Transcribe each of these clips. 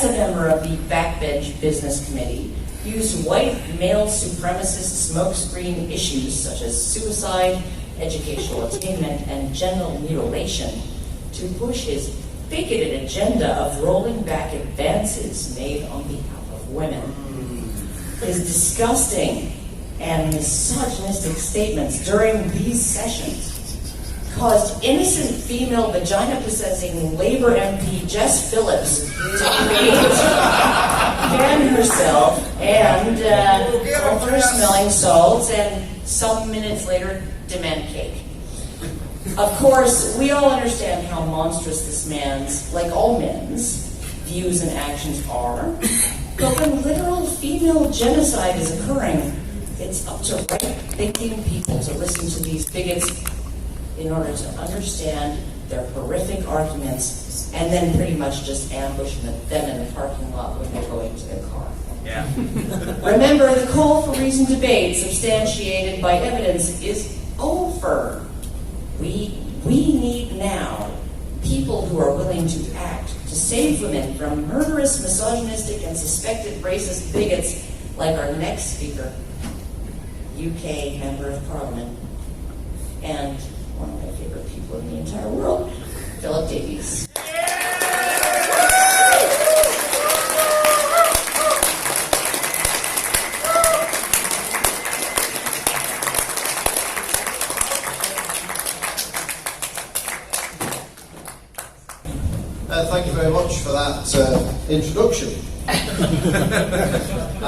a member of the Backbench Business Committee, used white male supremacist smokescreen issues such as suicide, educational attainment, and genital mutilation to push his bigoted agenda of rolling back advances made on behalf of women. His disgusting and misogynistic statements during these sessions caused innocent female vagina-possessing Labour MP Jess Phillips to create, ban herself, and offer her smelling salts, and some minutes later demand cake. Of course, we all understand how monstrous this man's, like all men's, views and actions are, but when literal female genocide is occurring, it's up to right-thinking people to listen to these bigots in order to understand their horrific arguments and then pretty much just ambush them in the parking lot when they're going to their car. Yeah. Remember, the call for reasoned debate substantiated by evidence is over. We need now people who are willing to act to save women from murderous, misogynistic, and suspected racist bigots like our next speaker, UK Member of Parliament, and one of my favorite people in the entire world, Philip Davies. Thank you very much for that introduction. I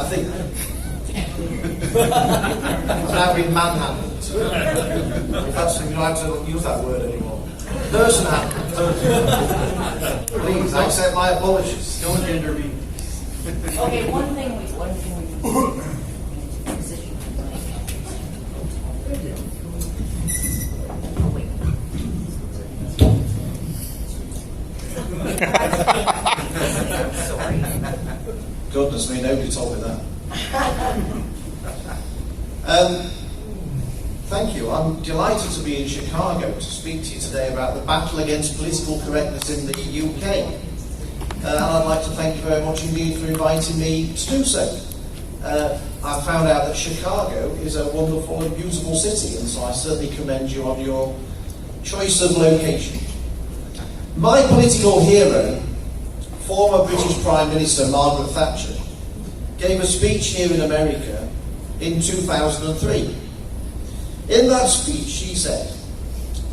think I've now been manhandled. If that's, you don't have to use that word anymore. Person handled. Please accept my apologies. No one intervened. Okay, one thing we Sorry. Goodness me, nobody told me that. Thank you. I'm delighted to be in Chicago to speak to you today about the battle against political correctness in the UK. And I'd like to thank you very much indeed for inviting me to do so. I found out that Chicago is a wonderful and beautiful city, and so I certainly commend you on your choice of location. My political hero, former British Prime Minister Margaret Thatcher, gave a speech here in America in 2003. In that speech, she said,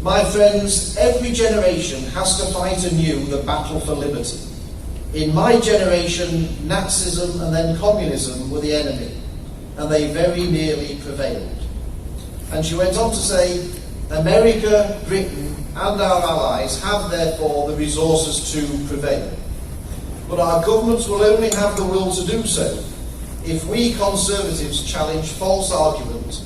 "My friends, every generation has to fight anew the battle for liberty. In my generation, Nazism and then communism were the enemy, and they very nearly prevailed." And she went on to say, "America, Britain, and our allies have therefore the resources to prevail. But our governments will only have the will to do so if we Conservatives challenge false argument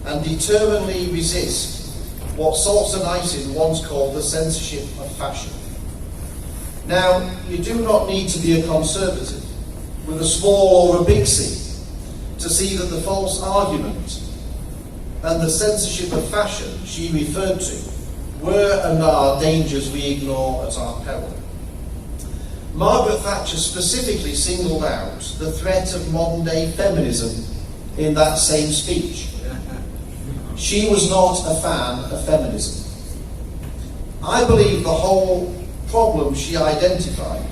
and determinedly resist what Solzhenitsyn once called the censorship of fashion." Now, you do not need to be a Conservative with a small or a big C to see that the false argument and the censorship of fashion she referred to were and are dangers we ignore at our peril. Margaret Thatcher specifically singled out the threat of modern-day feminism in that same speech. She was not a fan of feminism. I believe the whole problem she identified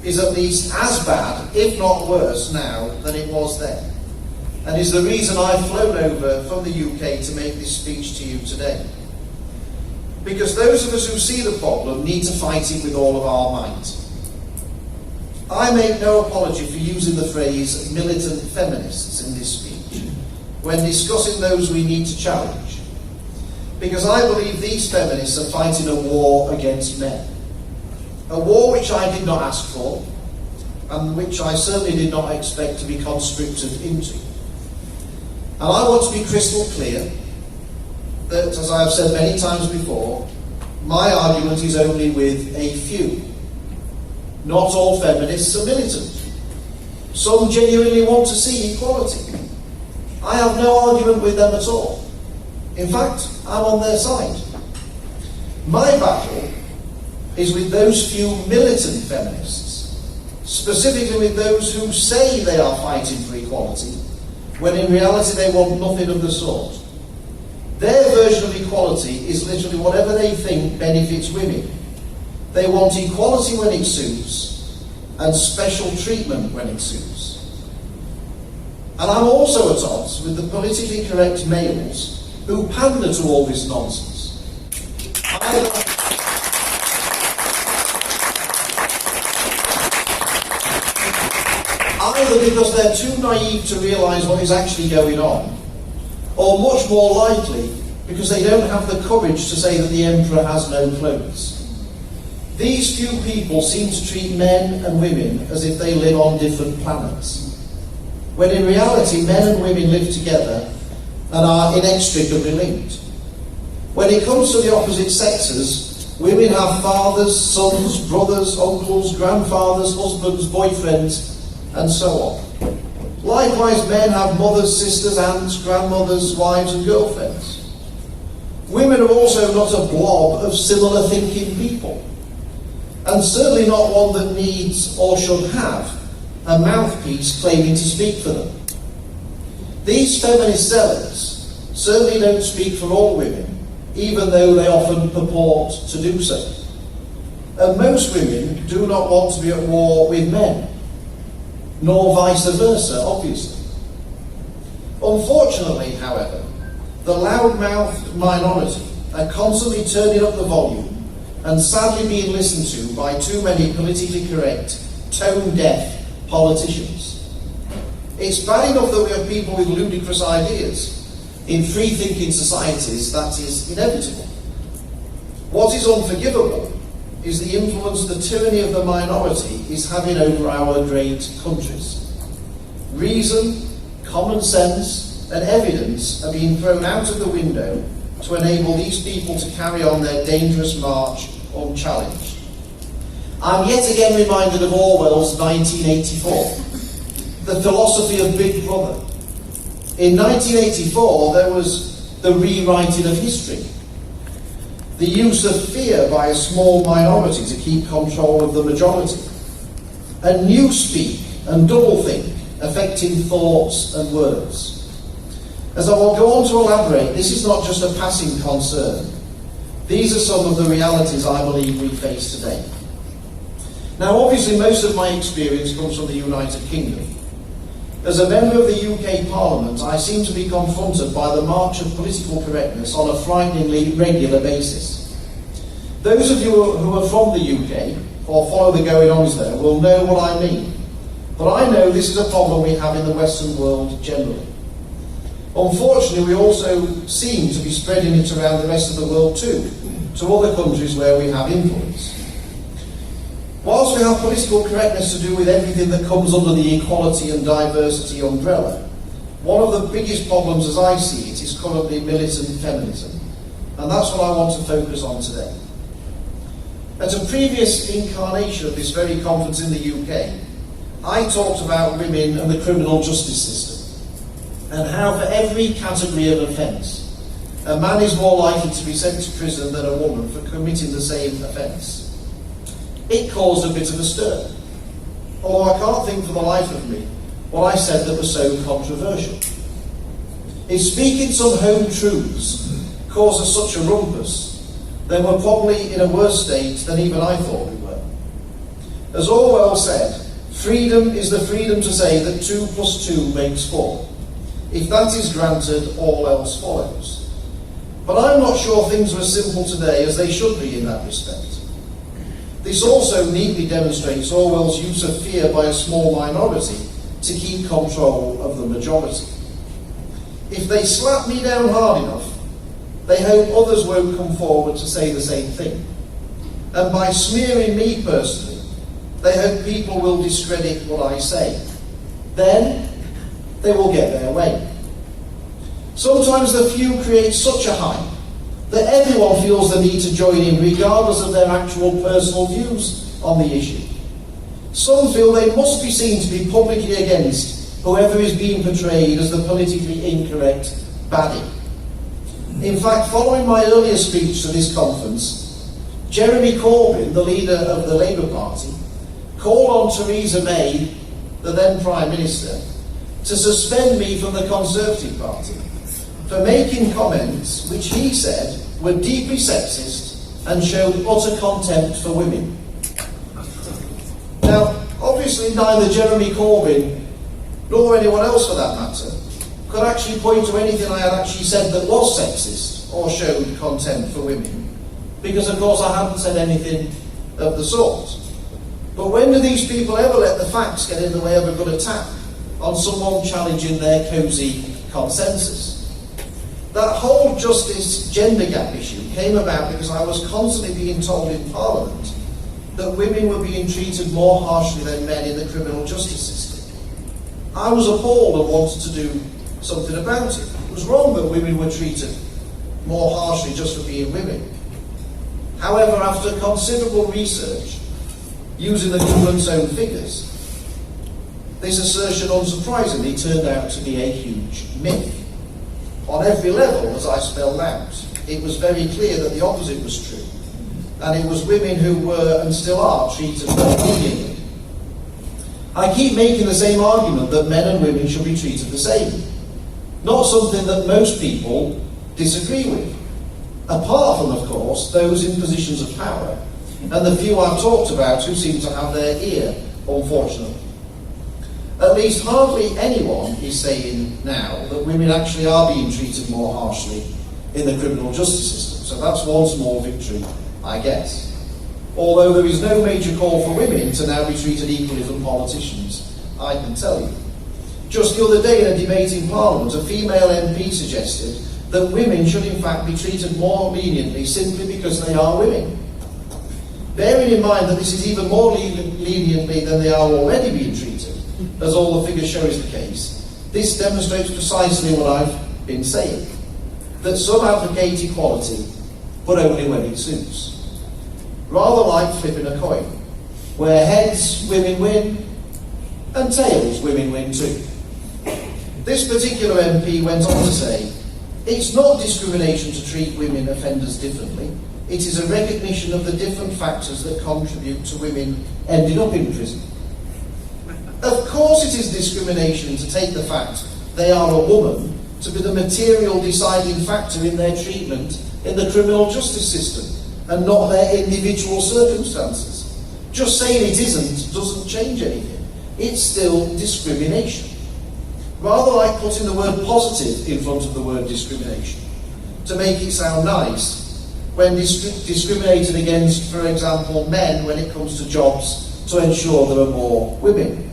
is at least as bad, if not worse, now than it was then, and is the reason I've flown over from the UK to make this speech to you today. Because those of us who see the problem need to fight it with all of our might. I make no apology for using the phrase militant feminists in this speech when discussing those we need to challenge, because I believe these feminists are fighting a war against men. A war which I did not ask for, and which I certainly did not expect to be conscripted into. And I want to be crystal clear that, as I have said many times before, my argument is only with a few. Not all feminists are militant. Some genuinely want to see equality. I have no argument with them at all. In fact, I'm on their side. My battle is with those few militant feminists specifically with those who say they are fighting for equality, when in reality they want nothing of the sort. Their version of equality is literally whatever they think benefits women. They want equality when it suits, and special treatment when it suits. And I'm also at odds with the politically correct males who pander to all this nonsense. Either because they're too naive to realise what is actually going on, or much more likely because they don't have the courage to say that the emperor has no clothes. These few people seem to treat men and women as if they live on different planets, when in reality men and women live together and are inextricably linked. When it comes to the opposite sexes, women have fathers, sons, brothers, uncles, grandfathers, husbands, boyfriends, and so on. Likewise, men have mothers, sisters, aunts, grandmothers, wives and girlfriends. Women are also not a blob of similar thinking people, and certainly not one that needs or should have a mouthpiece claiming to speak for them. These feminist zealots certainly don't speak for all women, even though they often purport to do so. And most women do not want to be at war with men, nor vice versa, obviously. Unfortunately, however, the loud-mouthed minority are constantly turning up the volume and sadly being listened to by too many politically correct, tone-deaf politicians. It's bad enough that we have people with ludicrous ideas. In free-thinking societies, that is inevitable. What is unforgivable is the influence the tyranny of the minority is having over our great countries. Reason, common sense, and evidence are being thrown out of the window to enable these people to carry on their dangerous march unchallenged. I'm yet again reminded of Orwell's 1984, the philosophy of Big Brother. In 1984, there was the rewriting of history, the use of fear by a small minority to keep control of the majority, and newspeak and doublethink affecting thoughts and words. As I will go on to elaborate, this is not just a passing concern. These are some of the realities I believe we face today. Now, obviously, most of my experience comes from the United Kingdom. As a member of the UK Parliament, I seem to be confronted by the march of political correctness on a frighteningly regular basis. Those of you who are from the UK or follow the going-ons there will know what I mean. But I know this is a problem we have in the Western world generally. Unfortunately, we also seem to be spreading it around the rest of the world too, to other countries where we have influence. Whilst we have political correctness to do with everything that comes under the equality and diversity umbrella, one of the biggest problems as I see it is currently militant feminism, and that's what I want to focus on today. At a previous incarnation of this very conference in the UK, I talked about women and the criminal justice system, and how for every category of offence, a man is more likely to be sent to prison than a woman for committing the same offence. It caused a bit of a stir, although I can't think for the life of me what I said that was so controversial. If speaking some home truths causes such a rumpus, then we're probably in a worse state than even I thought we were. As Orwell said, freedom is the freedom to say that 2 + 2 makes 4. If that is granted, all else follows. But I'm not sure things are as simple today as they should be in that respect. This also neatly demonstrates Orwell's use of fear by a small minority to keep control of the majority. If they slap me down hard enough, they hope others won't come forward to say the same thing. And by smearing me personally, they hope people will discredit what I say. Then, they will get their way. Sometimes the few create such a hype that everyone feels the need to join in regardless of their actual personal views on the issue. Some feel they must be seen to be publicly against whoever is being portrayed as the politically incorrect baddie. In fact, following my earlier speech to this conference, Jeremy Corbyn, the leader of the Labour Party, called on Theresa May, the then Prime Minister, to suspend me from the Conservative Party for making comments which he said were deeply sexist and showed utter contempt for women. Now, obviously neither Jeremy Corbyn, nor anyone else for that matter, could actually point to anything I had actually said that was sexist or showed contempt for women, because of course I hadn't said anything of the sort. But when do these people ever let the facts get in the way of a good attack on someone challenging their cosy consensus? That whole justice gender gap issue came about because I was constantly being told in Parliament that women were being treated more harshly than men in the criminal justice system. I was appalled and wanted to do something about it. It was wrong that women were treated more harshly just for being women. However, after considerable research, using the government's own figures, this assertion unsurprisingly turned out to be a huge myth. On every level, as I spelled out, it was very clear that the opposite was true, and it was women who were and still are treated more leniently. I keep making the same argument that men and women should be treated the same, not something that most people disagree with, apart from, of course, those in positions of power, and the few I've talked about who seem to have their ear, unfortunately. At least hardly anyone is saying now that women actually are being treated more harshly in the criminal justice system, so that's one small victory, I guess. Although there is no major call for women to now be treated equally from politicians, I can tell you. Just the other day in a debate in Parliament, a female MP suggested that women should in fact be treated more leniently simply because they are women. Bearing in mind that this is even more leniently than they are already being treated, as all the figures show is the case, this demonstrates precisely what I've been saying, that some advocate equality, but only when it suits. Rather like flipping a coin, where heads women win, and tails women win too. This particular MP went on to say, it's not discrimination to treat women offenders differently, it is a recognition of the different factors that contribute to women ending up in prison. Of course it is discrimination to take the fact they are a woman to be the material deciding factor in their treatment in the criminal justice system, and not their individual circumstances. Just saying it isn't doesn't change anything. It's still discrimination. Rather like putting the word positive in front of the word discrimination, to make it sound nice, when discriminating against, for example, men when it comes to jobs to ensure there are more women.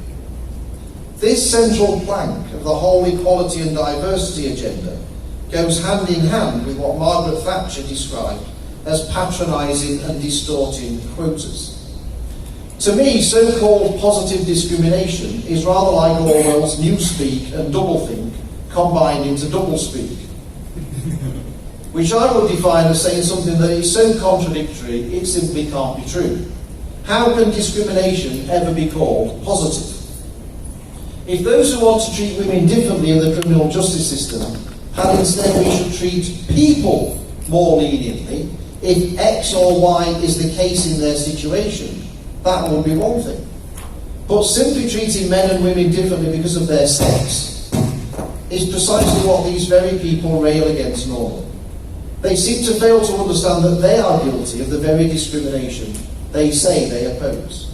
This central plank of the whole equality and diversity agenda goes hand in hand with what Margaret Thatcher described as patronising and distorting quotas. To me, so-called positive discrimination is rather like Orwell's newspeak and doublethink combined into doublespeak, which I would define as saying something that is so contradictory it simply can't be true. How can discrimination ever be called positive? If those who want to treat women differently in the criminal justice system had instead we should treat people more leniently, if X or Y is the case in their situation, that would be one thing. But simply treating men and women differently because of their sex is precisely what these very people rail against normally. They seem to fail to understand that they are guilty of the very discrimination they say they oppose.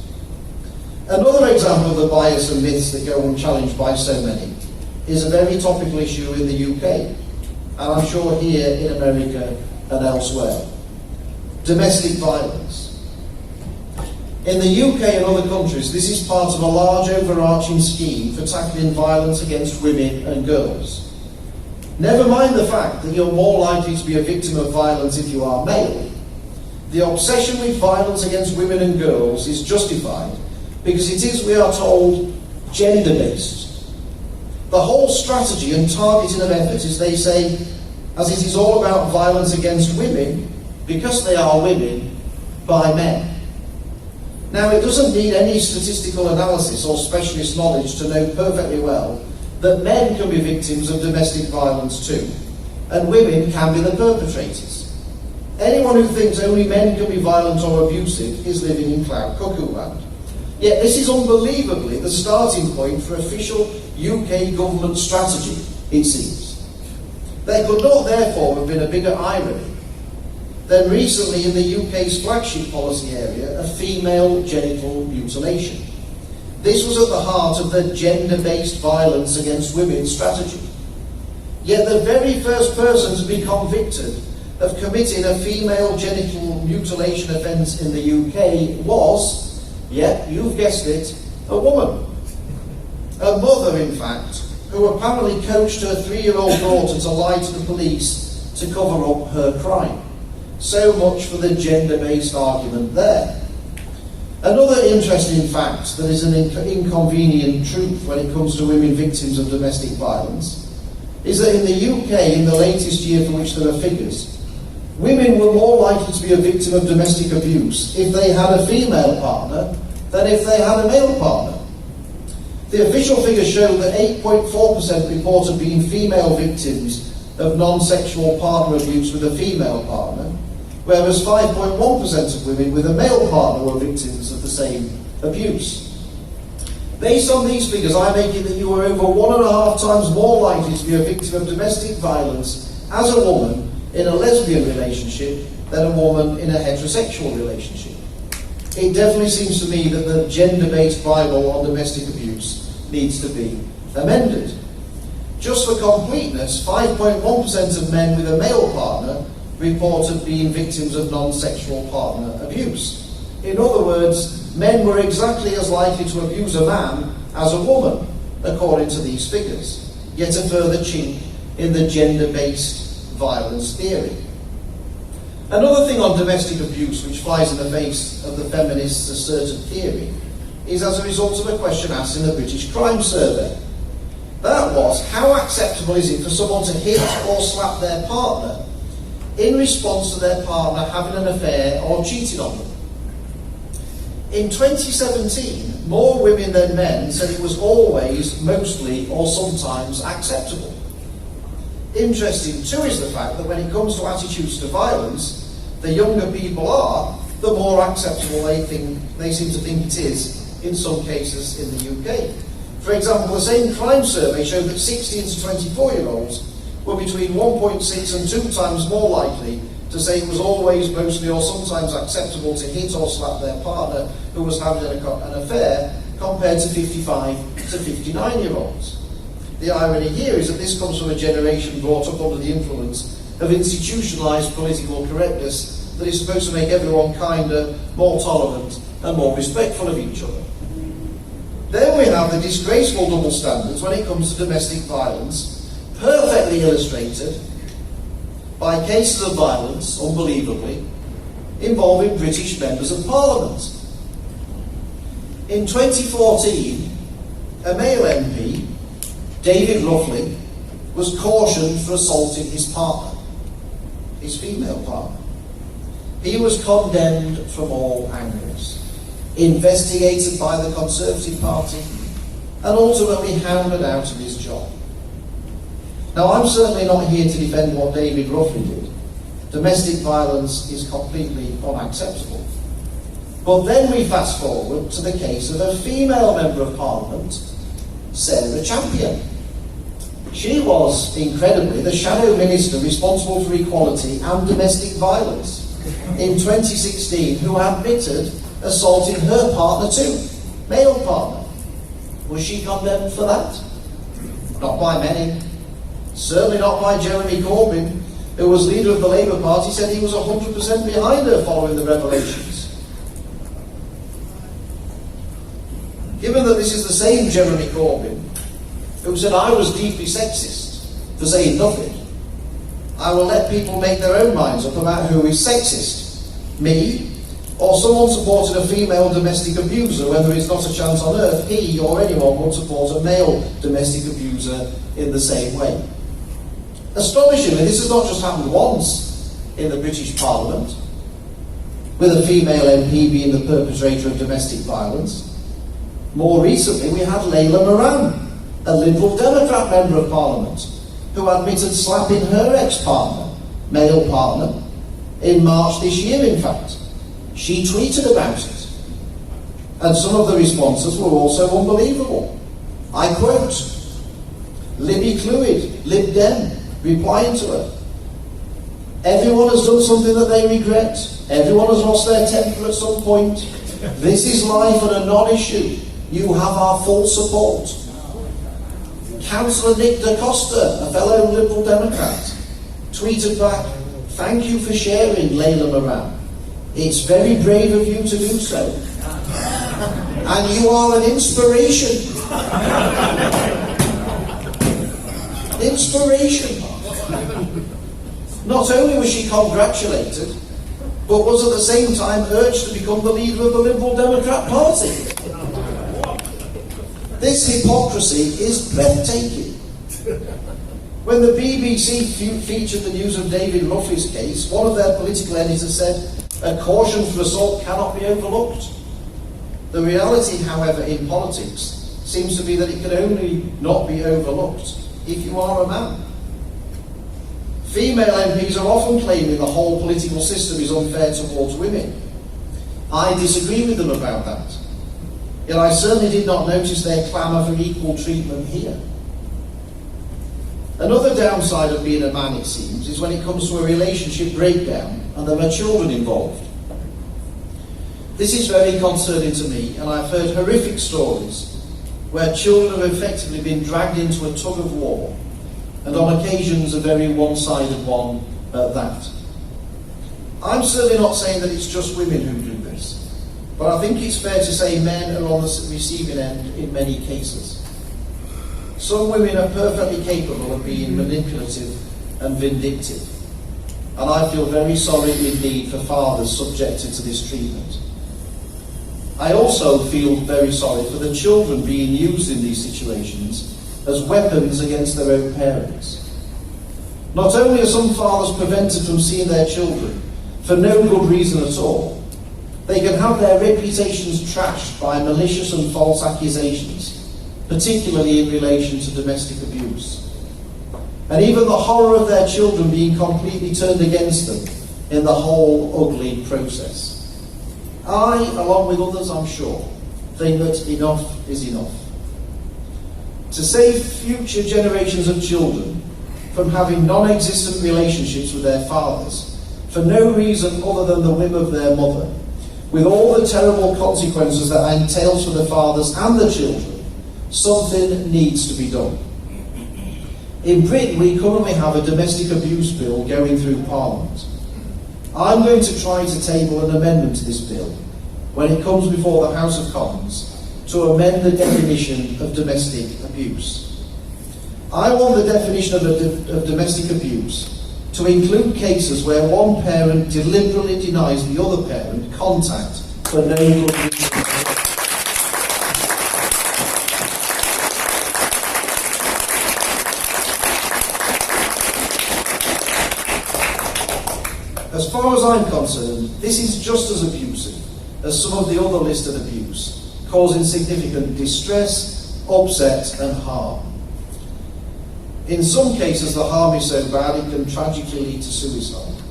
Another example of the bias and myths that go unchallenged by so many is a very topical issue in the UK, and I'm sure here in America and elsewhere. Domestic violence. In the UK and other countries, this is part of a large overarching scheme for tackling violence against women and girls. Never mind the fact that you're more likely to be a victim of violence if you are male. The obsession with violence against women and girls is justified because it is, we are told, gender-based. The whole strategy and targeting of effort is, they say, as it is all about violence against women, because they are women, by men. Now, it doesn't need any statistical analysis or specialist knowledge to know perfectly well that men can be victims of domestic violence too, and women can be the perpetrators. Anyone who thinks only men can be violent or abusive is living in cloud cuckoo land. Yet this is unbelievably the starting point for official UK government strategy, it seems. There could not therefore have been a bigger irony than recently in the UK's flagship policy area of female genital mutilation. This was at the heart of the gender-based violence against women strategy. Yet the very first person to be convicted of committing a female genital mutilation offence in the UK was, yeah, you've guessed it, a woman. A mother, in fact, who apparently coached her 3-year-old daughter to lie to the police to cover up her crime. So much for the gender-based argument there. Another interesting fact that is an inconvenient truth when it comes to women victims of domestic violence is that in the UK, in the latest year for which there are figures, women were more likely to be a victim of domestic abuse if they had a female partner than if they had a male partner. The official figures show that 8.4% reported being female victims of non-sexual partner abuse with a female partner, whereas 5.1% of women with a male partner were victims of the same abuse. Based on these figures, I make it that you are over 1.5 times more likely to be a victim of domestic violence as a woman in a lesbian relationship than a woman in a heterosexual relationship. It definitely seems to me that the gender-based Bible on domestic abuse needs to be amended. Just for completeness, 5.1% of men with a male partner reported being victims of non-sexual partner abuse. In other words, men were exactly as likely to abuse a man as a woman, according to these figures. Yet a further chink in the gender-based violence theory. Another thing on domestic abuse which flies in the face of the feminists' asserted theory is as a result of a question asked in the British Crime Survey. That was, how acceptable is it for someone to hit or slap their partner in response to their partner having an affair or cheating on them? In 2017, more women than men said it was always, mostly, or sometimes acceptable. Interesting too is the fact that when it comes to attitudes to violence, the younger people are, the more acceptable they seem to think it is in some cases in the UK. For example, the same crime survey showed that 16 to 24-year-olds were between 1.6 and 2 times more likely to say it was always, mostly, or sometimes acceptable to hit or slap their partner who was having an affair, compared to 55 to 59-year-olds. The irony here is that this comes from a generation brought up under the influence of institutionalised political correctness that is supposed to make everyone kinder, more tolerant, and more respectful of each other. Then we have the disgraceful double standards when it comes to domestic violence, perfectly illustrated by cases of violence, unbelievably, involving British members of Parliament. In 2014, a male MP, David was cautioned for assaulting his partner, his female partner. He was condemned from all angles, investigated by the Conservative Party, and ultimately hounded out of his job. Now, I'm certainly not here to defend what David Ruffley did. Domestic violence is completely unacceptable. But then we fast forward to the case of a female Member of Parliament, Sarah Champion. She was, incredibly, the Shadow Minister responsible for equality and domestic violence in 2016, who admitted assaulting her partner too, male partner. Was she condemned for that? Not by many. Certainly not by Jeremy Corbyn, who was leader of the Labour Party, said he was 100% behind her following the revelations. Given that this is the same Jeremy Corbyn who said I was deeply sexist for saying nothing, I will let people make their own minds up about who is sexist, me, or someone supporting a female domestic abuser when there is not a chance on earth he or anyone would support a male domestic abuser in the same way. Astonishingly, this has not just happened once in the British Parliament, with a female MP being the perpetrator of domestic violence. More recently, we had Layla Moran, a Liberal Democrat Member of Parliament, who admitted slapping her ex-partner, male partner, in March this year, in fact. She tweeted about it. And some of the responses were also unbelievable. I quote, Libby Clwyd, Lib Dem, replying to her, "Everyone has done something that they regret. Everyone has lost their temper at some point. This is life and a non-issue. You have our full support." Councillor Nick Da Costa, a fellow Liberal Democrat, tweeted back, "Thank you for sharing, Layla Moran. It's very brave of you to do so. And you are an inspiration." Inspiration. Not only was she congratulated, but was at the same time urged to become the leader of the Liberal Democrat Party. This hypocrisy is breathtaking. When the BBC featured the news of David Ruffy's case, one of their political editors said, "A caution for assault cannot be overlooked." The reality, however, in politics seems to be that it can only not be overlooked if you are a man. Female MPs are often claiming the whole political system is unfair towards women. I disagree with them about that. Yet I certainly did not notice their clamour for equal treatment here. Another downside of being a man, it seems, is when it comes to a relationship breakdown and there are children involved. This is very concerning to me, and I've heard horrific stories where children have effectively been dragged into a tug of war, and on occasions a very one-sided one at that. I'm certainly not saying that it's just women who do this, but I think it's fair to say men are on the receiving end in many cases. Some women are perfectly capable of being manipulative and vindictive, and I feel very sorry indeed for fathers subjected to this treatment. I also feel very sorry for the children being used in these situations as weapons against their own parents. Not only are some fathers prevented from seeing their children for no good reason at all, they can have their reputations trashed by malicious and false accusations, particularly in relation to domestic abuse. And even the horror of their children being completely turned against them in the whole ugly process. I, along with others I'm sure, think that enough is enough. To save future generations of children from having non-existent relationships with their fathers for no reason other than the whim of their mother, with all the terrible consequences that entails for the fathers and the children, something needs to be done. In Britain, we currently have a domestic abuse bill going through Parliament. I'm going to try to table an amendment to this bill when it comes before the House of Commons to amend the definition of domestic abuse. I want the definition of domestic abuse to include cases where one parent deliberately denies the other parent contact for no good reason. As far as I'm concerned, this is just as abusive as some of the other listed abuse, causing significant distress, upset and harm. In some cases, the harm is so bad it can tragically lead to suicide.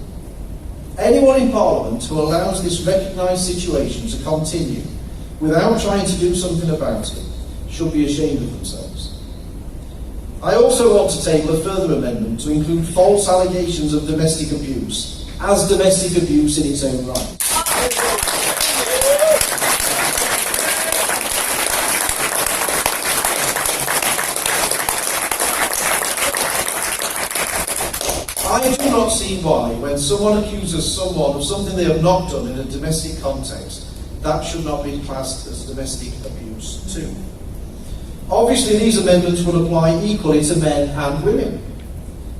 Anyone in Parliament who allows this recognised situation to continue without trying to do something about it should be ashamed of themselves. I also want to table a further amendment to include false allegations of domestic abuse as domestic abuse in its own right. I do not see why, when someone accuses someone of something they have not done in a domestic context, that should not be classed as domestic abuse too. Obviously, these amendments would apply equally to men and women.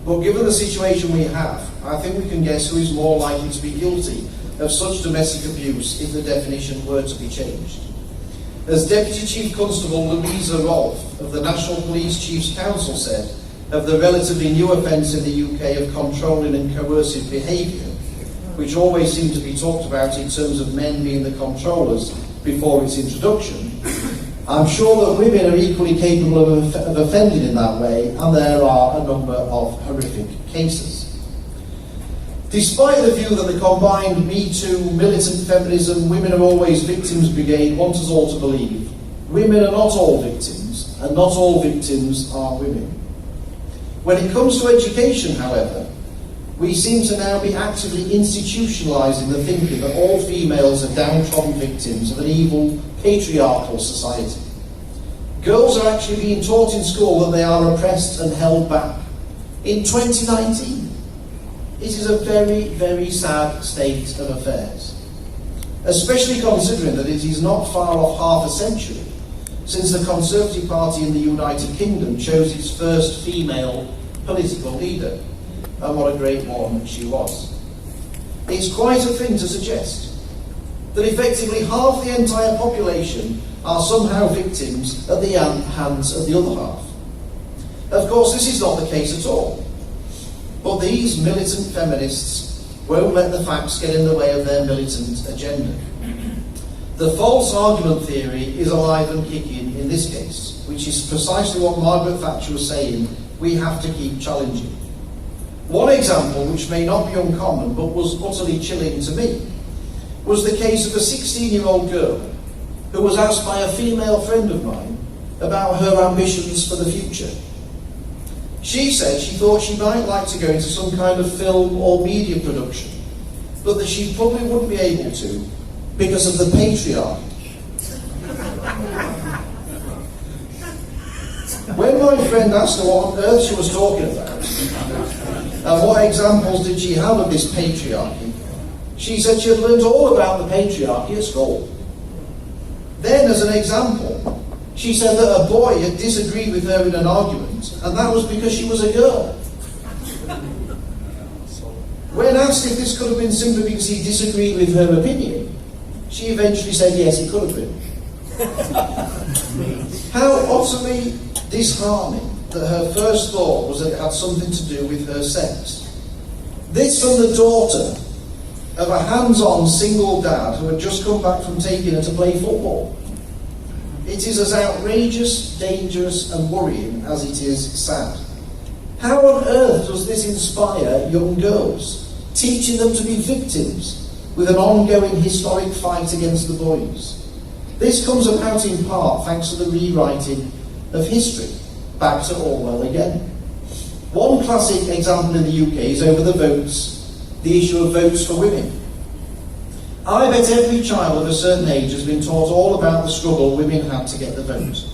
But given the situation we have, I think we can guess who is more likely to be guilty of such domestic abuse if the definition were to be changed. As Deputy Chief Constable Louisa Rolfe of the National Police Chiefs Council said of the relatively new offence in the UK of controlling and coercive behaviour, which always seemed to be talked about in terms of men being the controllers before its introduction, I'm sure that women are equally capable of offending in that way, and there are a number of horrific cases. Despite the view that the combined Me Too, militant feminism, women are always victims brigade want us all to believe, women are not all victims, and not all victims are women. When it comes to education, however, we seem to now be actively institutionalising the thinking that all females are downtrodden victims of an evil, patriarchal society. Girls are actually being taught in school that they are oppressed and held back. In 2019, it is a very, very sad state of affairs, especially considering that it is not far off half a century since the Conservative Party in the United Kingdom chose its first female political leader, and what a great one she was. It's quite a thing to suggest that effectively half the entire population are somehow victims at the hands of the other half. Of course, this is not the case at all. But these militant feminists won't let the facts get in the way of their militant agenda. The false argument theory is alive and kicking in this case, which is precisely what Margaret Thatcher was saying we have to keep challenging. One example, which may not be uncommon but was utterly chilling to me, was the case of a 16-year-old girl who was asked by a female friend of mine about her ambitions for the future. She said she thought she might like to go into some kind of film or media production, but that she probably wouldn't be able to because of the patriarchy. When my friend asked her what on earth she was talking about, and what examples did she have of this patriarchy, she said she had learned all about the patriarchy at school. Then, as an example, she said that a boy had disagreed with her in an argument, and that was because she was a girl. When asked if this could have been simply because he disagreed with her opinion, she eventually said yes, it could have been. How utterly disheartening that her first thought was that it had something to do with her sex. This from the daughter of a hands-on single dad who had just come back from taking her to play football. It is as outrageous, dangerous and worrying as it is sad. How on earth does this inspire young girls, teaching them to be victims with an ongoing historic fight against the boys? This comes about in part thanks to the rewriting of history, back to Orwell again. One classic example in the UK is over the issue of votes for women. I bet every child of a certain age has been taught all about the struggle women had to get the vote.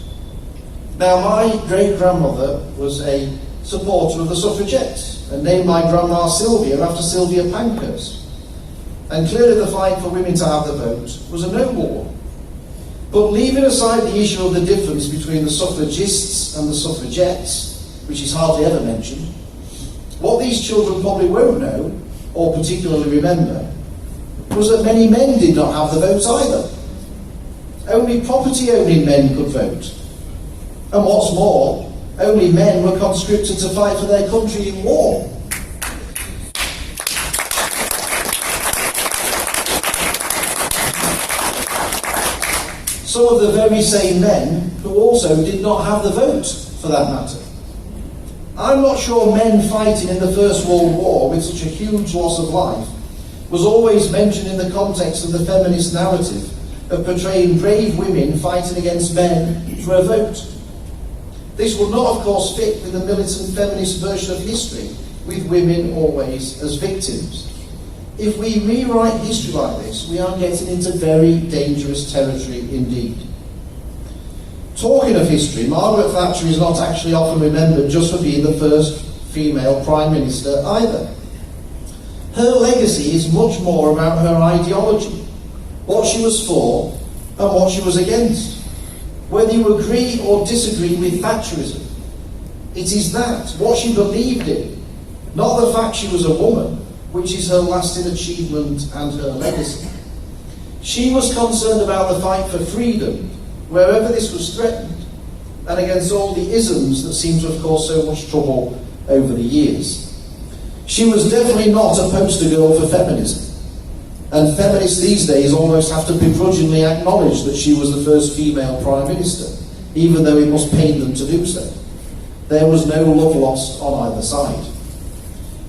Now, my great-grandmother was a supporter of the suffragettes and named my grandma Sylvia after Sylvia Pankhurst. And clearly the fight for women to have the vote was a noble one. But leaving aside the issue of the difference between the suffragists and the suffragettes, which is hardly ever mentioned, what these children probably won't know, or particularly remember, was that many men did not have the votes either. Only property-owning men could vote. And what's more, only men were conscripted to fight for their country in war. Some of the very same men who also did not have the vote, for that matter. I'm not sure men fighting in the First World War with such a huge loss of life was always mentioned in the context of the feminist narrative of portraying brave women fighting against men for a vote. This would not, of course, fit with the militant feminist version of history, with women always as victims. If we rewrite history like this, we are getting into very dangerous territory indeed. Talking of history, Margaret Thatcher is not actually often remembered just for being the first female Prime Minister either. Her legacy is much more about her ideology, what she was for and what she was against. Whether you agree or disagree with Thatcherism, it is that, what she believed in, not the fact she was a woman, which is her lasting achievement and her legacy. She was concerned about the fight for freedom, wherever this was threatened, and against all the isms that seem to have caused so much trouble over the years. She was definitely not a poster girl for feminism, and feminists these days almost have to begrudgingly acknowledge that she was the first female Prime Minister, even though it must pain them to do so. There was no love lost on either side.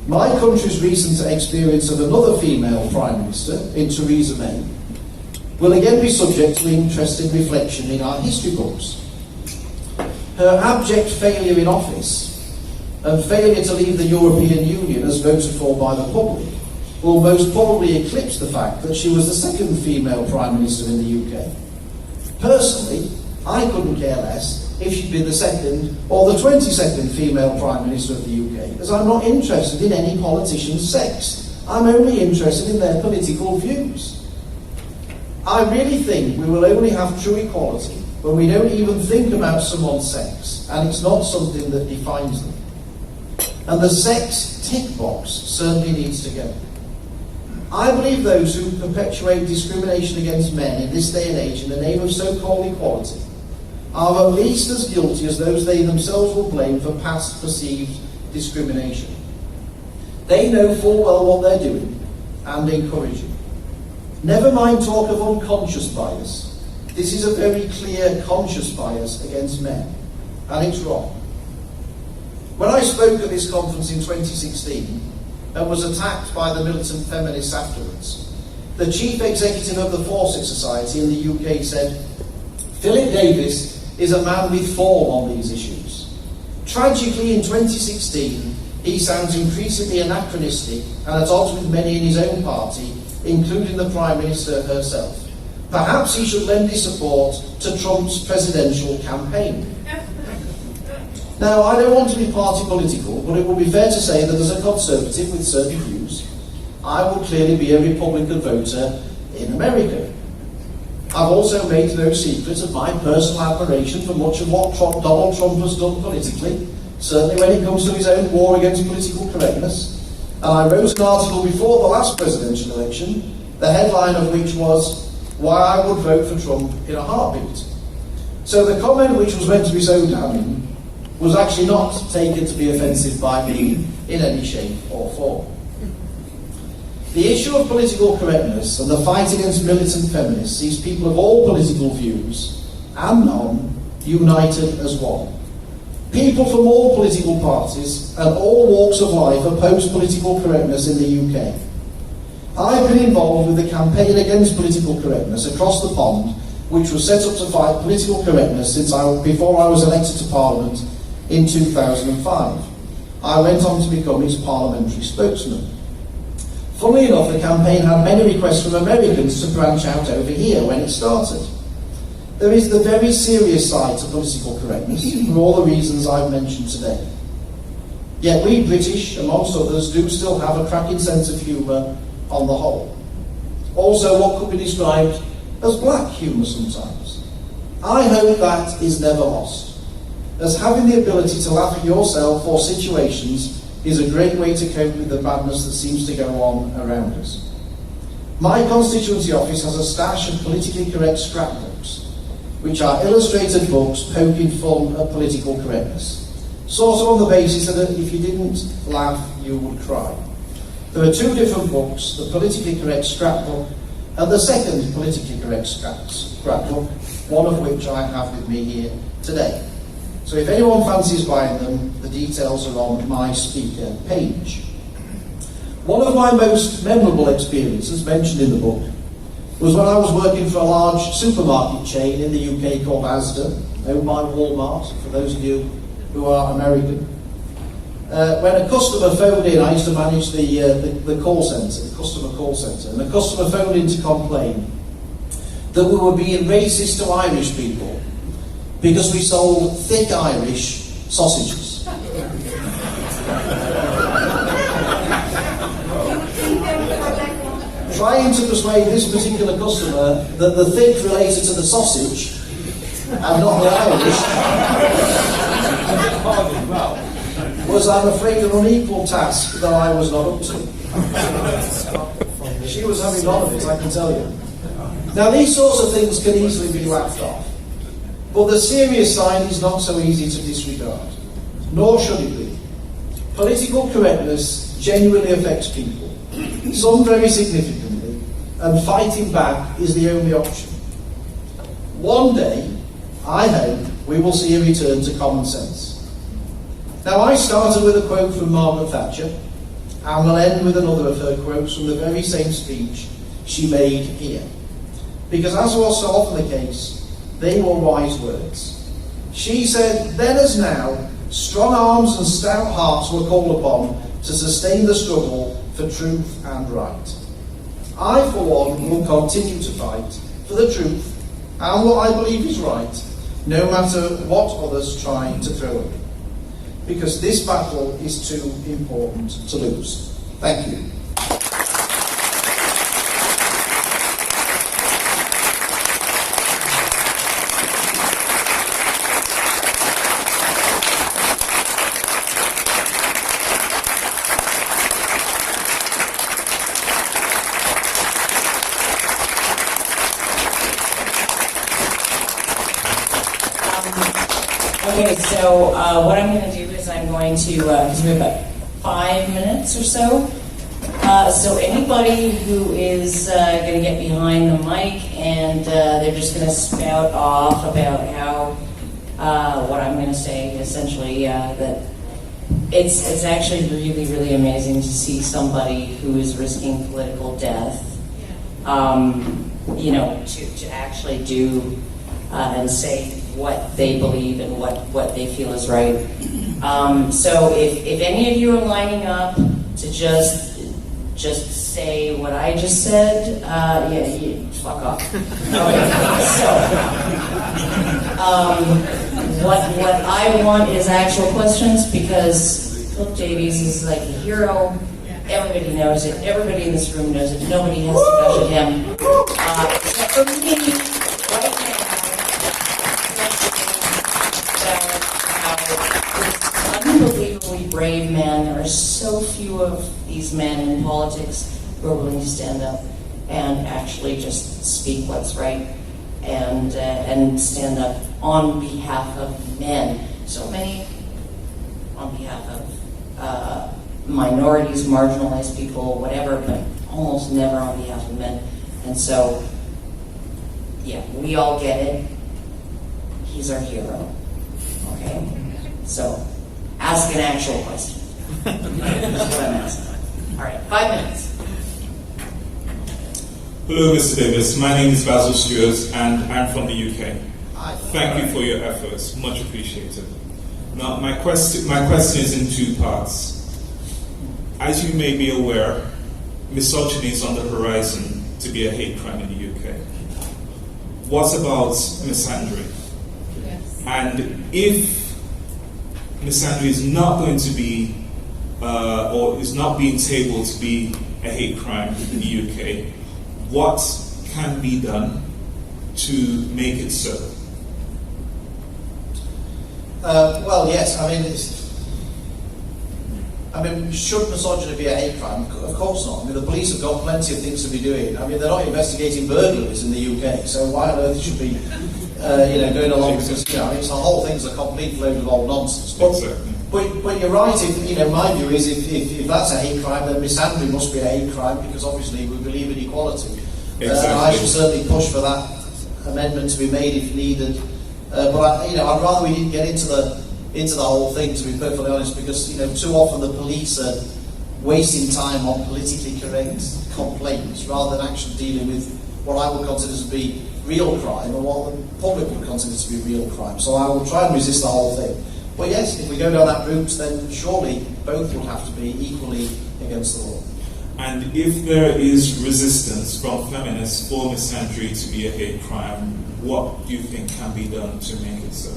My country's recent experience of another female Prime Minister, in Theresa May, will again be subject to interesting reflection in our history books. Her abject failure in office and failure to leave the European Union as voted for by the public will most probably eclipse the fact that she was the second female Prime Minister in the UK. Personally, I couldn't care less if she'd been the second or the 22nd female Prime Minister of the UK, as I'm not interested in any politician's sex. I'm only interested in their political views. I really think we will only have true equality when we don't even think about someone's sex, and it's not something that defines them. And the sex tick box certainly needs to go. I believe those who perpetuate discrimination against men in this day and age in the name of so-called equality are at least as guilty as those they themselves will blame for past perceived discrimination. They know full well what they're doing and encourage it. Never mind talk of unconscious bias. This is a very clear conscious bias against men, and it's wrong. When I spoke at this conference in 2016 and was attacked by the militant feminists afterwards, the chief executive of the Fawcett Society in the UK said, "Philip Davies is a man with form on these issues. Tragically, in 2016, he sounds increasingly anachronistic and at odds with many in his own party, including the Prime Minister herself. Perhaps he should lend his support to Trump's presidential campaign." Now, I don't want to be party political, but it would be fair to say that as a Conservative with certain views, I would clearly be a Republican voter in America. I've also made no secret of my personal admiration for much of what Donald Trump has done politically, certainly when it comes to his own war against political correctness. And I wrote an article before the last presidential election, the headline of which was, "Why I Would Vote for Trump in a Heartbeat." So the comment, which was meant to be so damning, was actually not taken to be offensive by me in any shape or form. The issue of political correctness and the fight against militant feminists sees people of all political views and none united as one. People from all political parties and all walks of life oppose political correctness in the UK. I've been involved with the campaign against political correctness across the pond, which was set up to fight political correctness before I was elected to Parliament in 2005. I went on to become its parliamentary spokesman. Funnily enough, the campaign had many requests from Americans to branch out over here when it started. There is the very serious side to political correctness, for all the reasons I've mentioned today. Yet we British, amongst others, do still have a cracking sense of humour on the whole. Also what could be described as black humour sometimes. I hope that is never lost, as having the ability to laugh at yourself or situations is a great way to cope with the madness that seems to go on around us. My constituency office has a stash of politically correct scrapbooks, which are illustrated books poking fun at political correctness, sort of on the basis that if you didn't laugh, you would cry. There are two different books, the politically correct scrapbook and the second politically correct scrapbook, one of which I have with me here today. So if anyone fancies buying them, the details are on my speaker page. One of my most memorable experiences mentioned in the book was when I was working for a large supermarket chain in the UK called Asda, owned by Walmart, for those of you who are American. When a customer phoned in, I used to manage the call centre, the customer call centre, and the customer phoned in to complain that we were being racist to Irish people because we sold thick Irish sausages. Trying to persuade this particular customer that the thick related to the sausage and not the Irish was, I'm afraid, an unequal task that I was not up to. She was having none of it, I can tell you. Now, these sorts of things can easily be laughed off, but the serious side is not so easy to disregard, nor should it be. Political correctness genuinely affects people, some very significantly, and fighting back is the only option. One day, I hope, we will see a return to common sense. Now, I started with a quote from Margaret Thatcher, And we'll end with another of her quotes from the very same speech she made here. Because as was so often the case, they were wise words. She said, "Then as now, strong arms and stout hearts were called upon to sustain the struggle for truth and right. I, for one, will continue to fight for the truth and what I believe is right, no matter what others try to throw at me. Because this battle is too important to lose." Thank you. Okay, so what I'm going to do is I'm going to, because we have about 5 minutes or so. So anybody who is going to get behind the mic and they're just going to spout off about how, what I'm going to say, essentially, that it's actually really, really amazing to see somebody who is risking political death, to actually do and say what they believe and what they feel is right. So if any of you are lining up to just say what I just said, fuck off. Okay, so what I want is actual questions, because look, Davies is like a hero. Everybody knows it. Everybody in this room knows it. Nobody has to gush at him. Except for me right now. Unbelievably brave man. There are so few of these men in politics who are willing to stand up and actually just speak what's right and stand up on behalf of men. So many on behalf of minorities, marginalized people, whatever, but almost never on behalf of men. And so, yeah, we all get it. He's our hero. Okay? So, ask an actual question. That's what I'm asking. All right, 5 minutes. Hello, Mr. Davis. My name is Basil Stewart, and I'm from the UK. Thank you for your efforts. Much appreciated. Now, my question is in 2 parts. As you may be aware, misogyny is on the horizon to be a hate crime in the UK. What about misandry? Yes. And if misandry is not going to be, or is not being tabled to be a hate crime in the UK, what can be done to make it so? Well, yes. Should misogyny be a hate crime? Of course not. The police have got plenty of things to be doing. They're not investigating burglaries in the UK, so why on earth should be, going along with this? The whole thing's a complete load of old nonsense. But you're right. My view is if that's a hate crime, then misandry must be a hate crime, because obviously we believe in equality. Exactly. I should certainly push for that amendment to be made if needed. But I'd rather we didn't get into the whole thing, to be perfectly honest, because too often the police are wasting time on politically correct complaints rather than actually dealing with what I would consider to be real crime, or what the public would consider to be real crime. So I will try and resist the whole thing. But yes, if we go down that route, then surely both would have to be equally against the law. And if there is resistance from feminists for misandry to be a hate crime, what do you think can be done to make it so?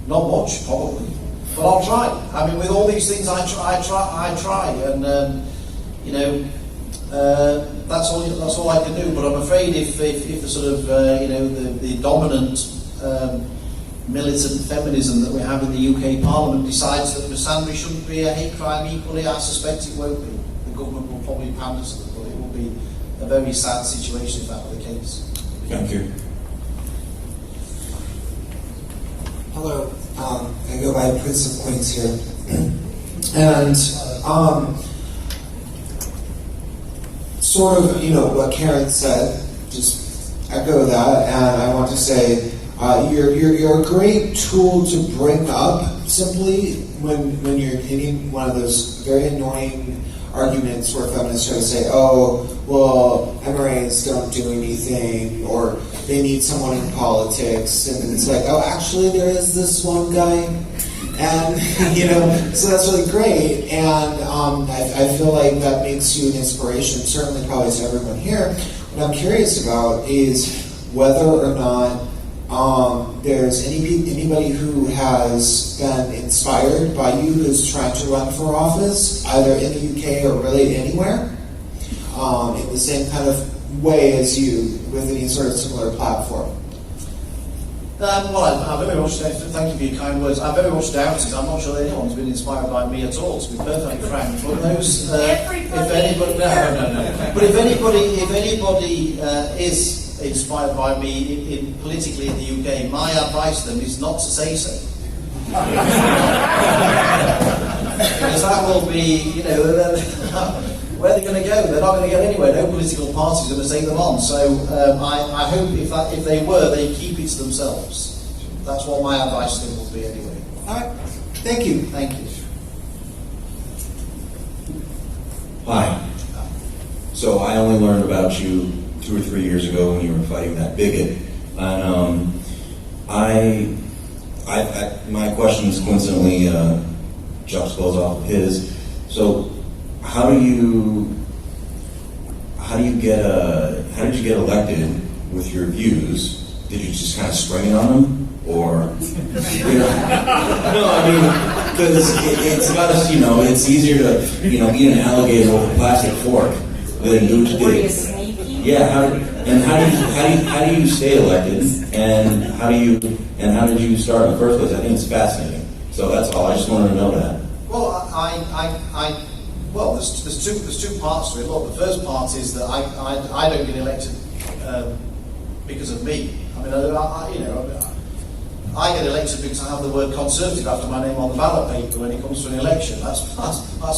Not much, probably, but I'll try. With all these things, I try, and that's all I can do. But I'm afraid if the sort of the dominant militant feminism that we have in the UK Parliament decides that misandry shouldn't be a hate crime equally, I suspect it won't be. The government will probably pander to it, but it will be a very sad situation if that were the case. Thank you. Hello, I go by Prince of Queens here, and sort of, what Karen said, just echo that, and I want to say, you're a great tool to bring up simply, when you're hitting one of those very annoying arguments where feminists try to say, oh, well, MRAs don't do anything, or they need someone in politics, and it's like, oh, actually, there is this one guy, and, so that's really great, and I feel like that makes you an inspiration, certainly probably to everyone here. What I'm curious about is whether or not there's anybody who has been inspired by you who's trying to run for office, either in the UK or really anywhere, in the same kind of way as you, with any sort of similar platform. Well, I very much, thank you for your kind words. I very much doubt it. I'm not sure anyone's been inspired by me at all, to be perfectly frank. But those, if anybody, no. But if anybody is inspired by me politically in the UK, my advice to them is not to say so. Because that will be, where are they going to go? They're not going to get anywhere. No political party is going to take them on. So I hope if they were, they keep it to themselves. That's what my advice to them would be anyway. All right. Thank you. Thank you. Hi. So I only learned about you 2 or 3 years ago when you were fighting that bigot, and my question is coincidentally juxtaposed off of his. So how did you get elected with your views? Did you just kind of spring it on them, or no? I mean, because it's got us. It's easier to eat an alligator with a plastic fork than do to Were do. you sneaky? Yeah, how do you stay elected, and how did you start in the first place? I think it's fascinating. So that's all. I just wanted to know that. Well, there's two parts to it. Look, the first part is that I don't get elected because of me. I mean, I get elected because I have the word Conservative after my name on the ballot paper when it comes to an election. That's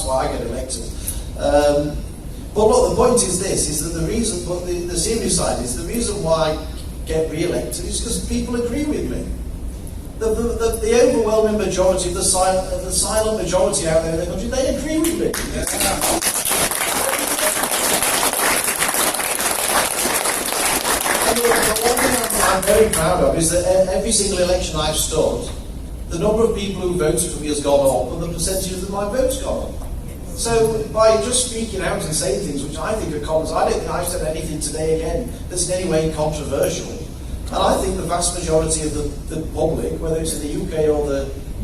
why I get elected. But look, the point is this, is that the reason, but the serious side is, the reason why I get re-elected is because people agree with me. The overwhelming majority of the silent majority out there in the country, they agree with me. And the one thing I'm very proud of is that every single election I've stood, the number of people who voted for me has gone up and the percentage of my votes gone up. So by just speaking out and saying things which I think are common, I don't think I've said anything today again that's in any way controversial. And I think the vast majority of the public, whether it's in the UK or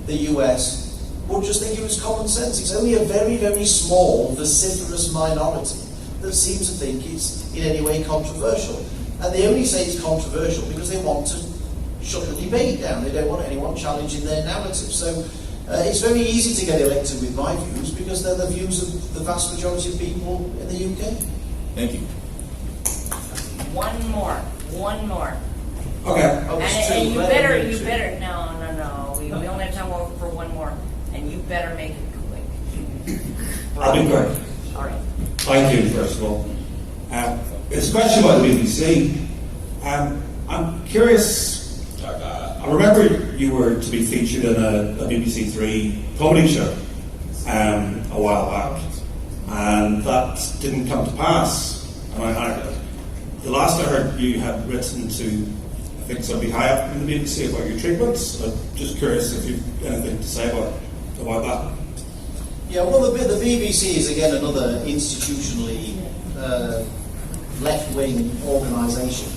the US, would just think it was common sense. It's only a very, very small, vociferous minority that seems to think it's in any way controversial. And they only say it's controversial because they want to shut the debate down. They don't want anyone challenging their narrative. So it's very easy to get elected with my views because they're the views of the vast majority of people in the UK. Thank you. One more. Okay. Oh, And you better, no. We only have time for one more, and you better make it quick. I'll be quick. All right. Thank you, first of all. It's a question about the BBC. I'm curious. I remember you were to be featured in a BBC Three comedy show a while back, and that didn't come to pass. And the last I heard, you had written to, I think, somebody high up in the BBC about your treatments. I'm just curious if you've anything to say about that. Yeah, well, the BBC is again another institutionally left-wing organisation,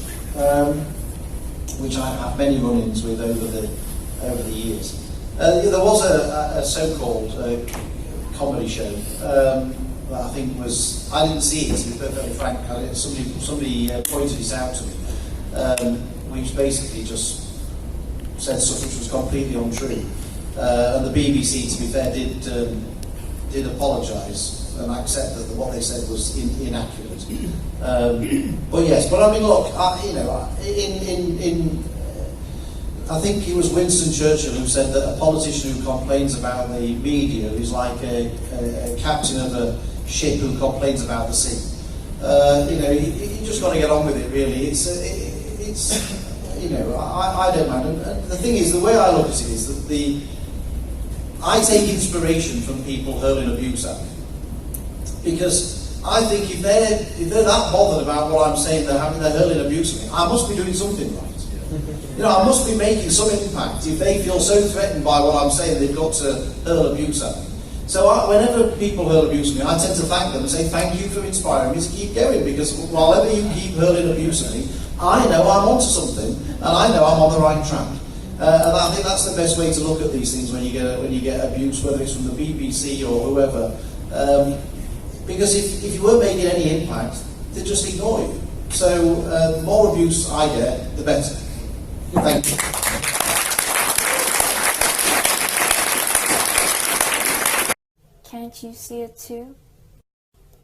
which I have many run-ins with over the years. There was a so-called comedy show that I think was, I didn't see it, to be perfectly frank. Somebody pointed this out to me, which basically just said stuff which was completely untrue. And the BBC, to be fair, did apologise and accept that what they said was inaccurate. But I mean, look, I think it was Winston Churchill who said that a politician who complains about the media is like a captain of a ship who complains about the sea. You just got to get on with it, really. I don't mind. And the thing is, the way I look at it is that I take inspiration from people hurling abuse at me. Because I think if they're that bothered about what I'm saying, they're hurling abuse at me, I must be doing something right. You know, I must be making some impact. If they feel so threatened by what I'm saying, they've got to hurl abuse at me. So whenever people hurl abuse at me, I tend to thank them and say, thank you for inspiring me to keep going, because while ever you keep hurling abuse at me, I know I'm onto something, and I know I'm on the right track. And I think that's the best way to look at these things when you get abuse, whether it's from the BBC or whoever. Because if you weren't making any impact, they'd just ignore you. So the more abuse I get, the better. Thank you. Can't you see it too?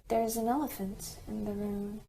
There's an elephant in the room.